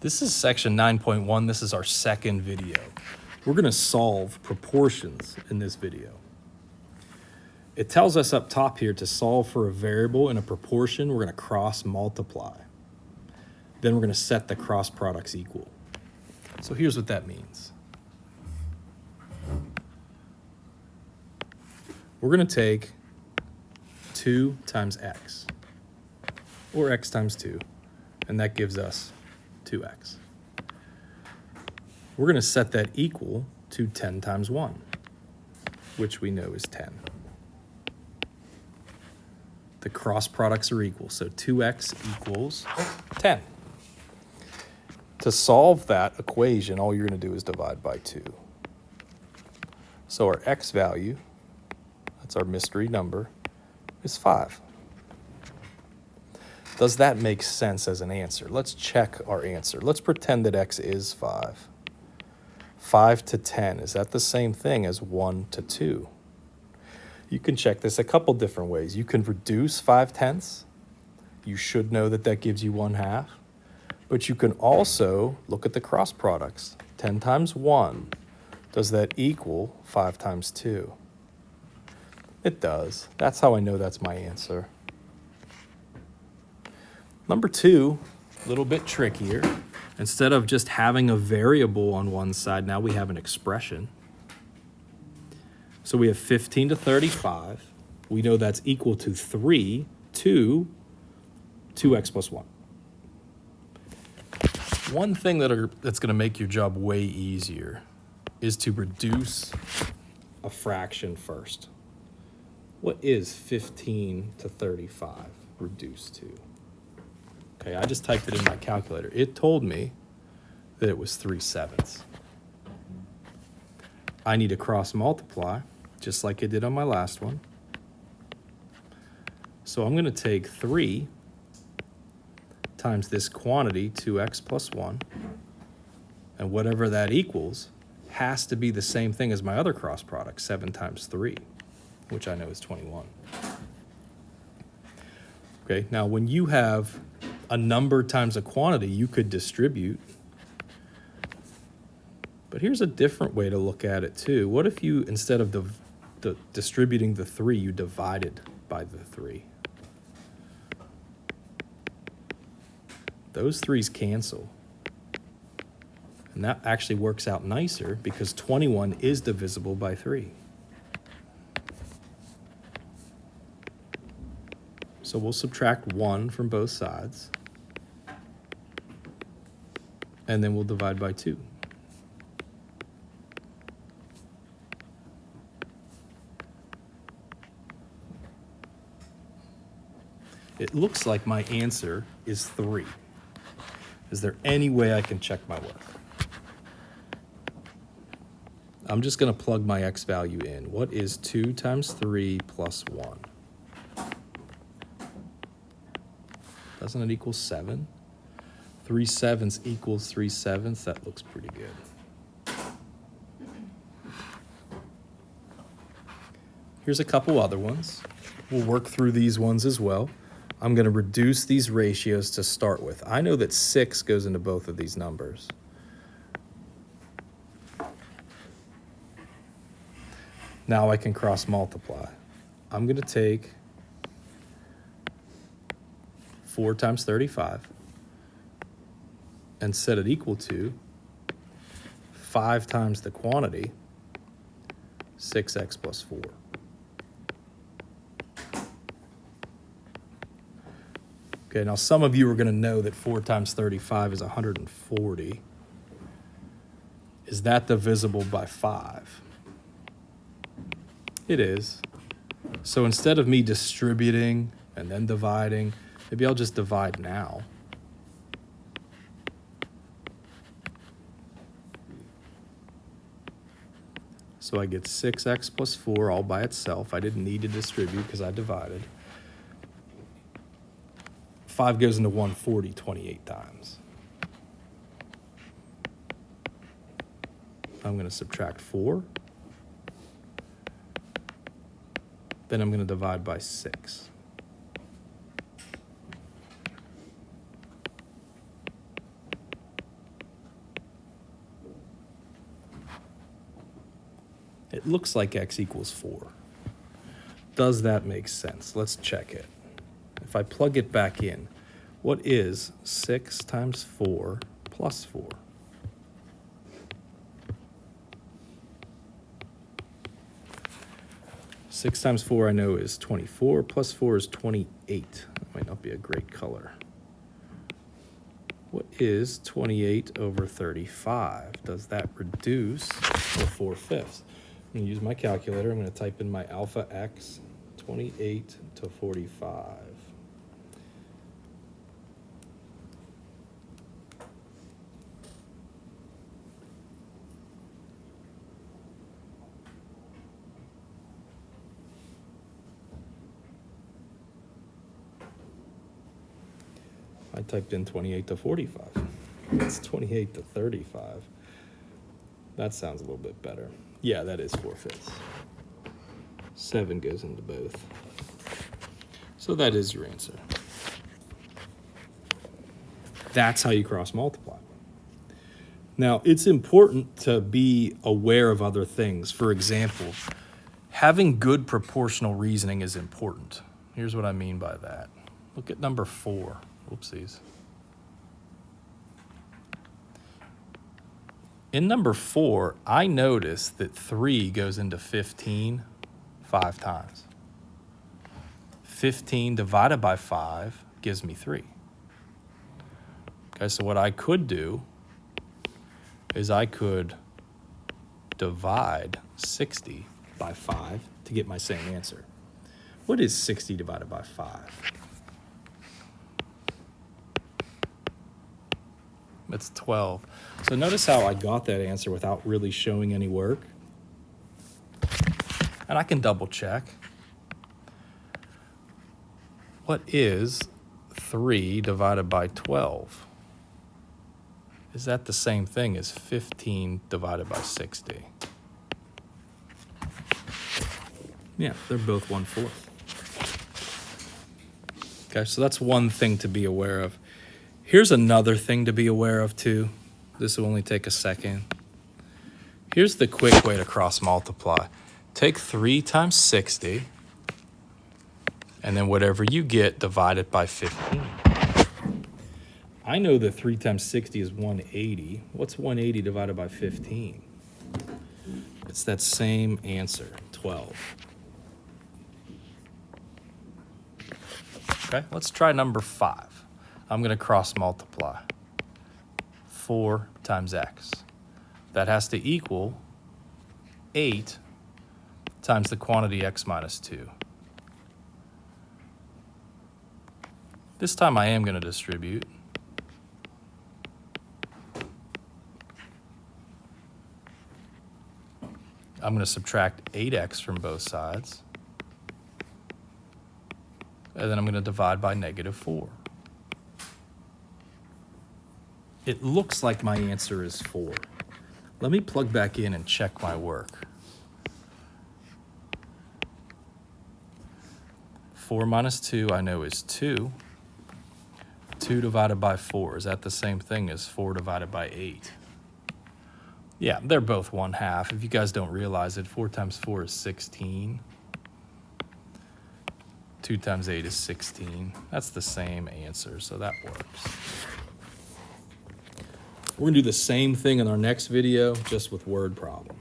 This is section 9.1. This is our second video. We're going to solve proportions in this video. It tells us up top here to solve for a variable in a proportion. We're going to cross multiply. Then we're going to set the cross products equal. So here's what that means. We're going to take 2 times x, or x times 2, and that gives us 2x. We're going to set that equal to 10 times 1, which we know is 10. The cross products are equal, so 2x equals 10. To solve that equation, all you're going to do is divide by 2. So our x value, that's our mystery number, is 5. Does that make sense as an answer? Let's check our answer. Let's pretend that x is 5. 5 to 10, is that the same thing as 1 to 2? You can check this a couple different ways. You can reduce 5/10. You should know that that gives you 1/2. But you can also look at the cross products. 10 times 1, does that equal 5 times 2? It does. That's how I know that's my answer. Number 2, a little bit trickier. Instead of just having a variable on one side, now we have an expression. So we have 15 to 35. We know that's equal to 3 to 2x plus 1. One thing that's going to make your job way easier is to reduce a fraction first. What is 15 to 35 reduced to? Okay, I just typed it in my calculator. It told me that it was 3/7. I need to cross multiply, just like I did on my last one. So I'm going to take 3 times this quantity, 2x plus 1, and whatever that equals has to be the same thing as my other cross product, 7 times 3, which I know is 21. Okay, now when you have a number times a quantity, you could distribute. But here's a different way to look at it too. What if you, instead of distributing the 3, you divided by the 3? Those 3's cancel. And that actually works out nicer because 21 is divisible by 3. So we'll subtract 1 from both sides. And then we'll divide by 2. It looks like my answer is 3. Is there any way I can check my work? I'm just going to plug my x value in. What is 2 times 3 plus 1? Doesn't it equal 7? 3/7 equals 3/7. That looks pretty good. Here's a couple other ones. We'll work through these ones as well. I'm going to reduce these ratios to start with. I know that 6 goes into both of these numbers. Now I can cross multiply. I'm going to take 4 times 35 and set it equal to 5 times the quantity, 6x plus 4. Okay, now some of you are going to know that 4 times 35 is 140. Is that divisible by 5? It is. So instead of me distributing and then dividing, maybe I'll just divide now. So I get 6x plus 4 all by itself. I didn't need to distribute because I divided. 5 goes into 140 28 times. I'm going to subtract 4. Then I'm going to divide by 6. It looks like x equals 4. Does that make sense? Let's check it. If I plug it back in, what is 6 times 4 plus 4? Six times 4 I know is 24, plus 4 is 28. That might not be a great color. What is 28 over 35? Does that reduce to 4/5? I'm going to use my calculator. I'm going to type in my alpha x, 28 to 45. I typed in 28 to 45. It's 28 to 35. That sounds a little bit better. Yeah, that is 4/5. 7 goes into both. So that is your answer. That's how you cross multiply. Now, it's important to be aware of other things. For example, having good proportional reasoning is important. Here's what I mean by that. Look at number 4. Whoopsies. In number 4, I noticed that 3 goes into 15 5 times. 15 divided by 5 gives me 3. Okay, so what I could do is I could divide 60 by 5 to get my same answer. What is 60 divided by 5? It's 12. So notice how I got that answer without really showing any work. And I can double check. What is 3 divided by 12? Is that the same thing as 15 divided by 60? Yeah, they're both 1/4. Okay, so that's one thing to be aware of. Here's another thing to be aware of too. This will only take a second. Here's the quick way to cross multiply. Take 3 times 60, and then whatever you get, divide it by 15. I know that 3 times 60 is 180. What's 180 divided by 15? It's that same answer, 12. Okay, let's try number 5. I'm going to cross multiply. 4 times x. That has to equal 8 times the quantity x minus 2. This time I am going to distribute. I'm going to subtract 8x from both sides. And then I'm going to divide by -4. It looks like my answer is 4. Let me plug back in and check my work. 4 minus 2 I know is 2. 2 divided by 4, is that the same thing as 4 divided by 8? Yeah, they're both 1/2. If you guys don't realize it, 4 times 4 is 16. 2 times 8 is 16. That's the same answer, so that works. We're going to do the same thing in our next video, just with word problems.